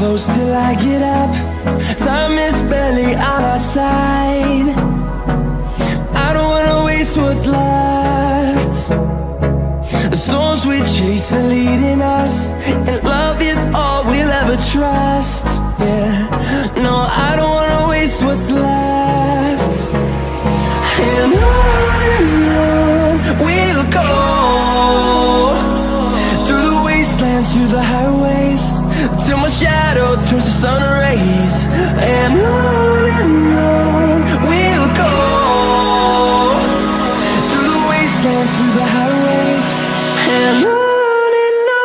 close till I get up. Time is barely on our side. I don't wanna waste what's left. The storms we chase are leading us, and love is all we'll ever trust. Yeah, no, I don't wanna waste what's left. And on we'll go, through the wastelands, through the highways, till my shadow turns to sun rays. And on we'll go, through the wastelands, through the highways, and on we'll go.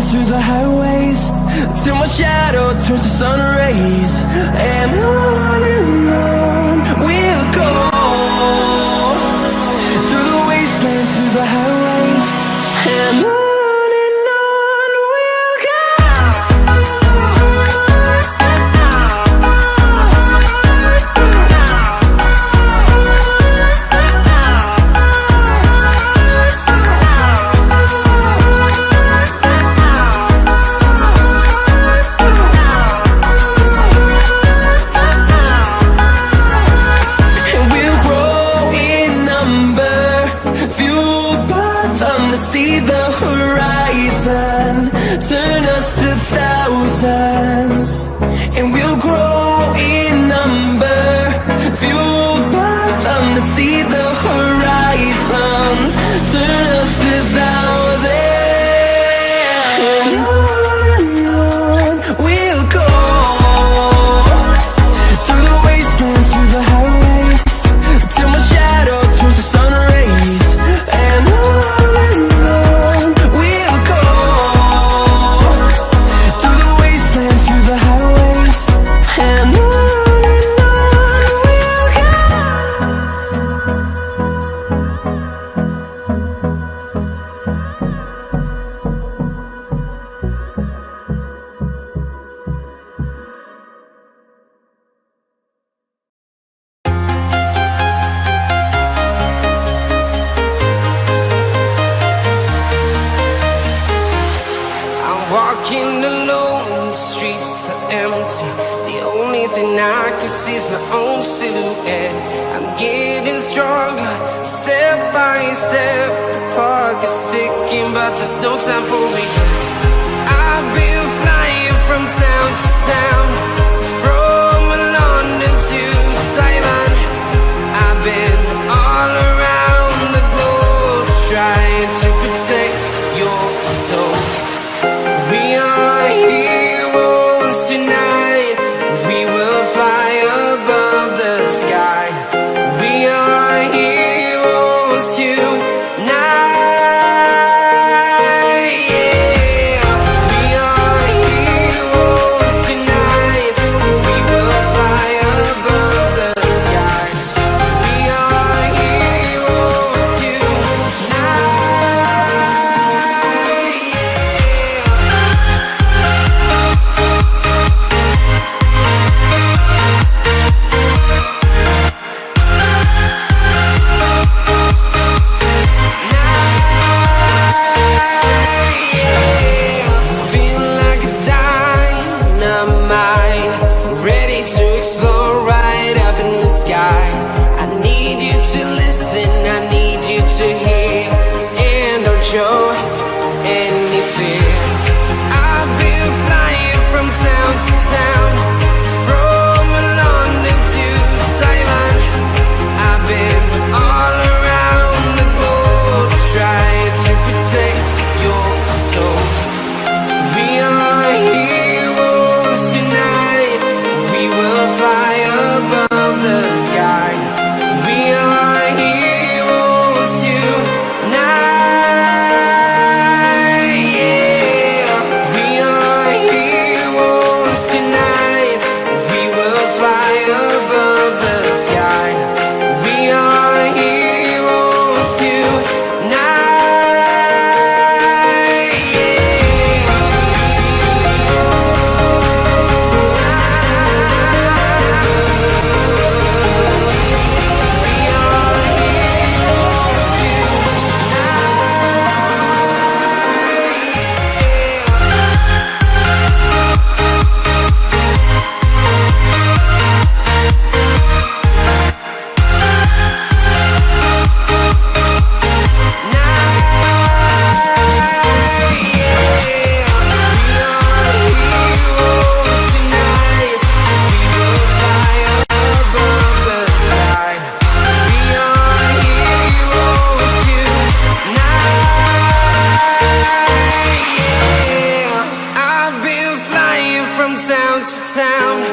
Through the highways, till my shadow turns to sun rays. And on we'll go, through the wastelands, through the highways, and on we'll go. See the horizon, turn us to thousands, and we'll grow in number, fueled by them. To see the horizon, turn us to thousands, and on we'll go, through the wastelands, through the highways, till my shadow turns to sun rays. And walking alone, the streets are empty. The only thing I can see is my own silhouette. I'm getting stronger, step by step. The clock is ticking, but there's no time for regrets. I've been flying from town to town, from London to Taiwan. I've been all around the globe, trying to protect your soul. We are heroes tonight. We will fly above the sky. We are heroes tonight. Yeah. town to town,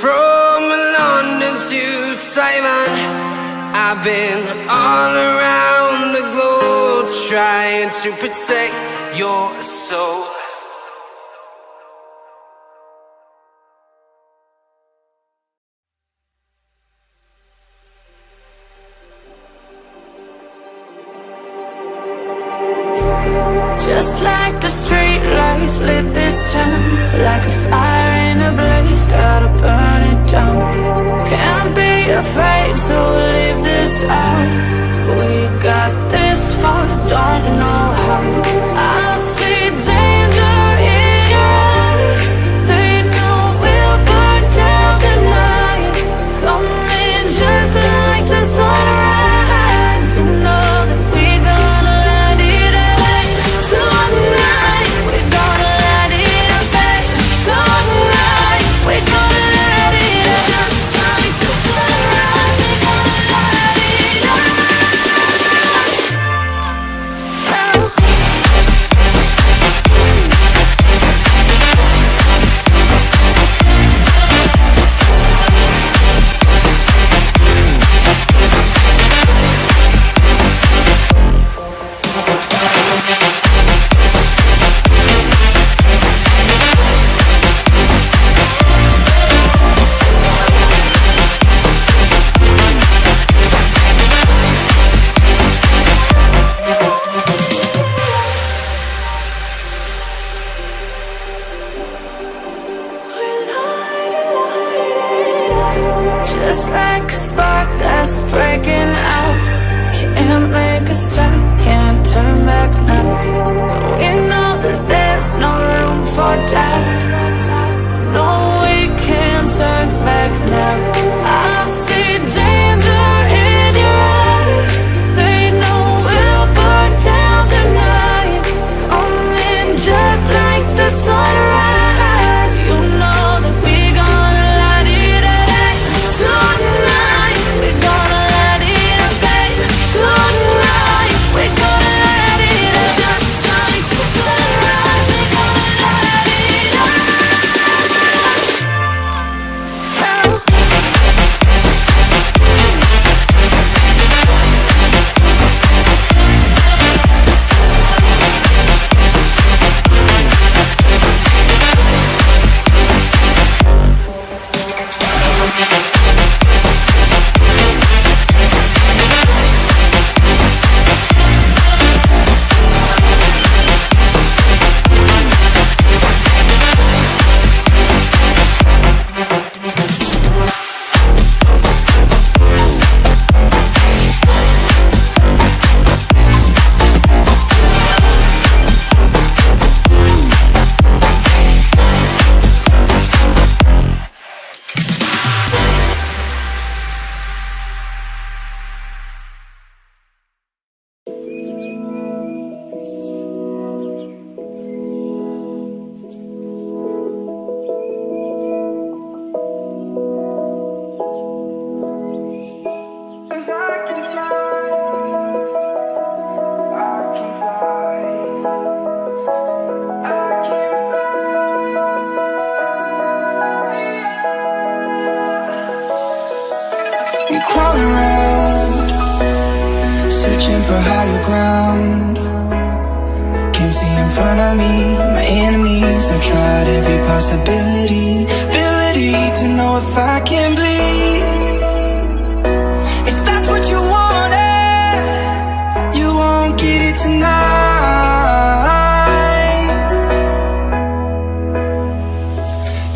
from London to Taiwan. I've been all around the globe trying to protect your soul. Just like the street lights lit this town, like a fire in a blaze, gotta burn it down. Can't be afraid to leave this out. We got this far, don't know how. I see danger in your eyes. They know we'll burn down the night. Coming just like the sunrise. You know that we gonna let it out. Tonight, we gonna let it out. Tonight, we gonna let it out. Just like the sunrise, we gonna let it out. Just like a spark that's breaking out. Can't make a stop, can't turn back now. We know that there's no room for doubt. No, we can't turn back now. I see danger in your eyes. They know we'll burn down the night. Coming just like the sunrise. You know that we gonna let it out. Tonight, we gonna let it out. Tonight, we gonna let it out. Just like the sunrise, we gonna let it out. I'm crawling around, searching for higher ground. Can't see in front of me, my enemies. I've tried every possibility, ability to know if I can bleed. If that's what you wanted, you won't get it tonight.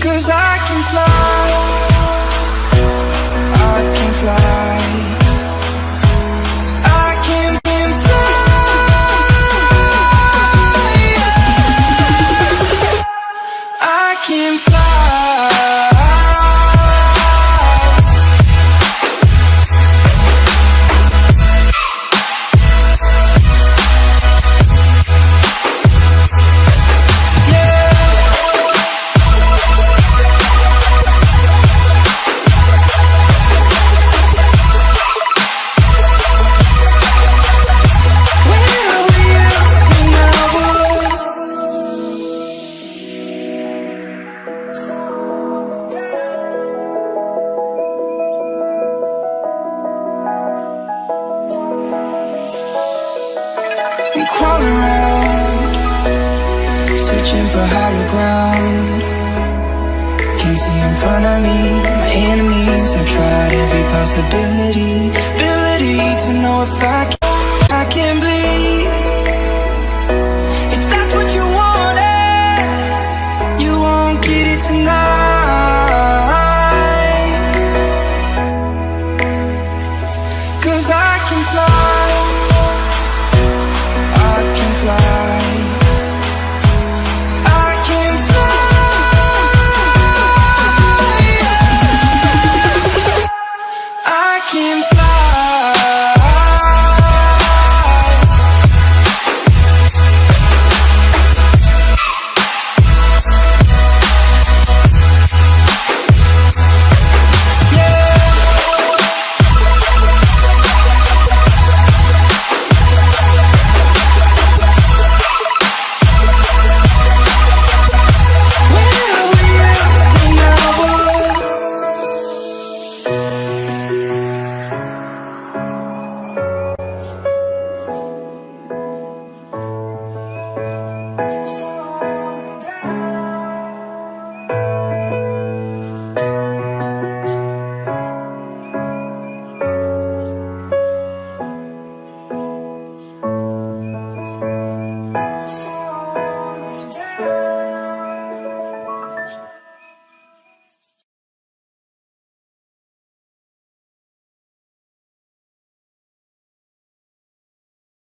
'Cause I can fly, I can fly, I can fly, I can fly. Yeah. for higher ground. Can't see in front of me, my enemies. I've tried every possibility, ability to know if I can bleed.